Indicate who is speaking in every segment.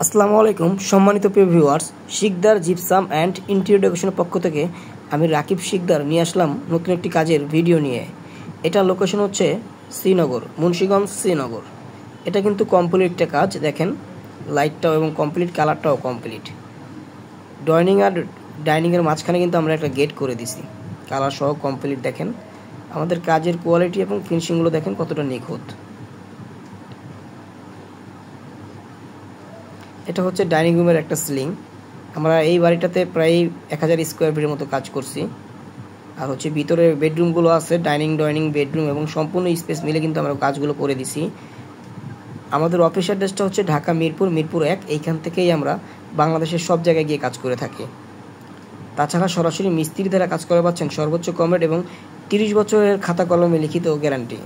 Speaker 1: আসসালামু আলাইকুম সম্মানিত প্রিয় viewers, Sikdar gypsum and interior ডেকোরেশনের পক্ষ থেকে আমি রাকিব শিকদার নিয়ে আসলাম নতুন একটি কাজের ভিডিও নিয়ে। এটা লোকেশন হচ্ছে শ্রীনগর, মুন্সিগঞ্জ শ্রীনগর। এটা কিন্তু কমপ্লিট একটা কাজ, দেখেন লাইটটাও এবং কমপ্লিট কালারটাও কমপ্লিট। ডাইনিংয়ের মাঝখানে কিন্তু আমরা একটা গেট করে দিছি, কালার সহ কমপ্লিট। দেখেন আমাদের কাজের কোয়ালিটি এবং ফিনিশিংগুলো দেখেন কতটা নিখুঁত। এটা হচ্ছে ডাইনিং রুমের একটা সিলিং। আমরা এই বাড়িটাতে প্রায় 1000 স্কোয়ার ফিটের মতো কাজ করছি। আর হচ্ছে ভিতরে বেডরুমগুলো আছে, ডাইনিং বেডরুম এবং সম্পূর্ণ স্পেস মিলে কিন্তু আমরা কাজগুলো করে দিছি। আমাদের অফিস অ্যাড্রেসটা হচ্ছে ঢাকা মিরপুর 1। এইখান থেকেই আমরা বাংলাদেশের সব জায়গায় গিয়ে কাজ করে থাকি। তাছাড়া সরাসরি মিস্ত্রি দ্বারা কাজ করে পাচ্ছেন সর্বোচ্চ কম রেট এবং 30 বছরের খাতা কলমে লিখিত গ্যারান্টি।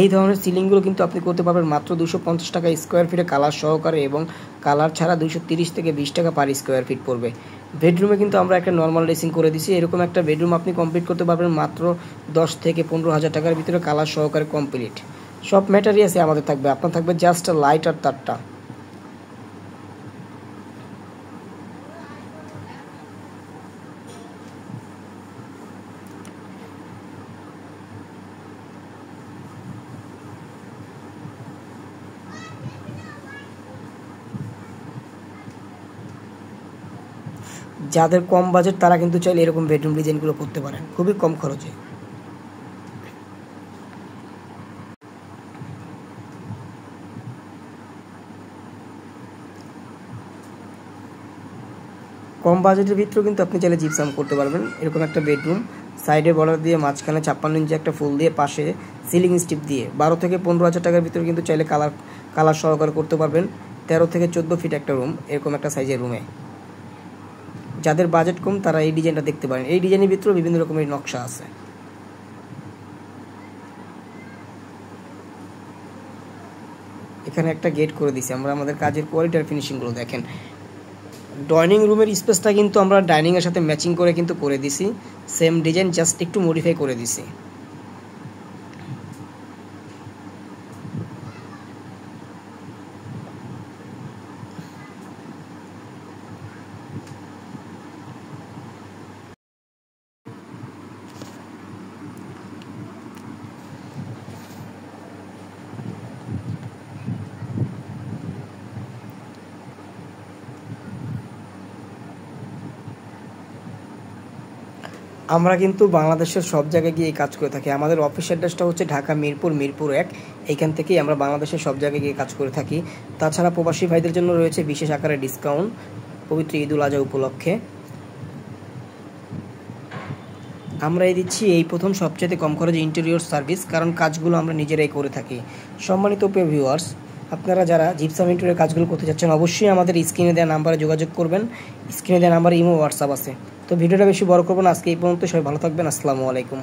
Speaker 1: এই ধরনের সিলিংগুলো কিন্তু আপনি করতে পারবেন মাত্র 250 টাকা স্কোয়ার ফিটে কালার সহকারে, এবং কালার ছাড়া 230 থেকে 20 টাকা পার স্কোয়ার ফিট পড়বে। বেডরুমে কিন্তু আমরা একটা নর্মাল ড্রেসিং করে দিছি। এরকম একটা বেডরুম আপনি কমপ্লিট করতে পারবেন মাত্র 10 থেকে 15,000 টাকার ভিতরে কালার সহকারে কমপ্লিট। সব ম্যাটেরিয়ালসে আমাদের থাকবে, আপনার থাকবে জাস্ট লাইট আর তারটা। যাদের কম বাজেট তারা কিন্তু চাইলে এরকম বেডরুম ডিজাইনগুলো করতে পারেন খুবই কম খরচে। কম বাজেটের ভিতরেও কিন্তু আপনি চাইলে জিপসাম করতে পারবেন। এরকম একটা বেডরুম, সাইডে বর্ডার দিয়ে, মাঝখানে 56 ইঞ্চি একটা ফুল দিয়ে, পাশে সিলিং স্টিপ দিয়ে 12 থেকে 15,000 টাকার ভিতরে কিন্তু চাইলে কালার সহকারে করতে পারবেন। 13 থেকে 14 ফিট একটা রুম, এরকম একটা সাইজের রুমে। যাদের বাজেট কম তারা এই ডিজাইনটা দেখতে পারেন। এই ডিজাইনের ভিতরেও বিভিন্ন রকমের নকশা আছে। এখানে একটা গেট করে দিছি আমরা। আমাদের কাজের কোয়ালিটি আর ফিনিশিংগুলো দেখেন। ডাইনিং রুমের স্পেসটা কিন্তু আমরা ডাইনিংয়ের সাথে ম্যাচিং করে কিন্তু করে দিছি। সেম ডিজাইন, জাস্ট একটু মডিফাই করে দিছি। আমরা কিন্তু বাংলাদেশের সব জায়গায় গিয়ে এই কাজ করে থাকি। আমাদের অফিস অ্যাড্রেসটা হচ্ছে ঢাকা মিরপুর 1। এইখান থেকেই আমরা বাংলাদেশের সব জায়গায় গিয়ে কাজ করে থাকি। তাছাড়া প্রবাসী ভাইদের জন্য রয়েছে বিশেষ আকারে ডিসকাউন্ট পবিত্র ঈদুল আজহা উপলক্ষে। আমরা দিচ্ছি এই প্রথম সবচেয়ে কম খরচে ইন্টেরিয়র সার্ভিস, কারণ কাজগুলো আমরা নিজেরাই করে থাকি। সম্মানিত প্রিয় ভিউয়ার্স, আপনারা যারা জিপসাম ইন্টেরিয়র কাজগুলো করতে চাচ্ছেন অবশ্যই আমাদের স্ক্রিনে দেওয়া নাম্বারে যোগাযোগ করবেন। স্ক্রিনে দেওয়া নাম্বারে ইমো, হোয়াটসঅ্যাপ আছে। তো ভিডিওটা বেশি বড় করবো না, আজকে এই পর্যন্ত। সবাই ভালো থাকবেন। আসসালামু আলাইকুম।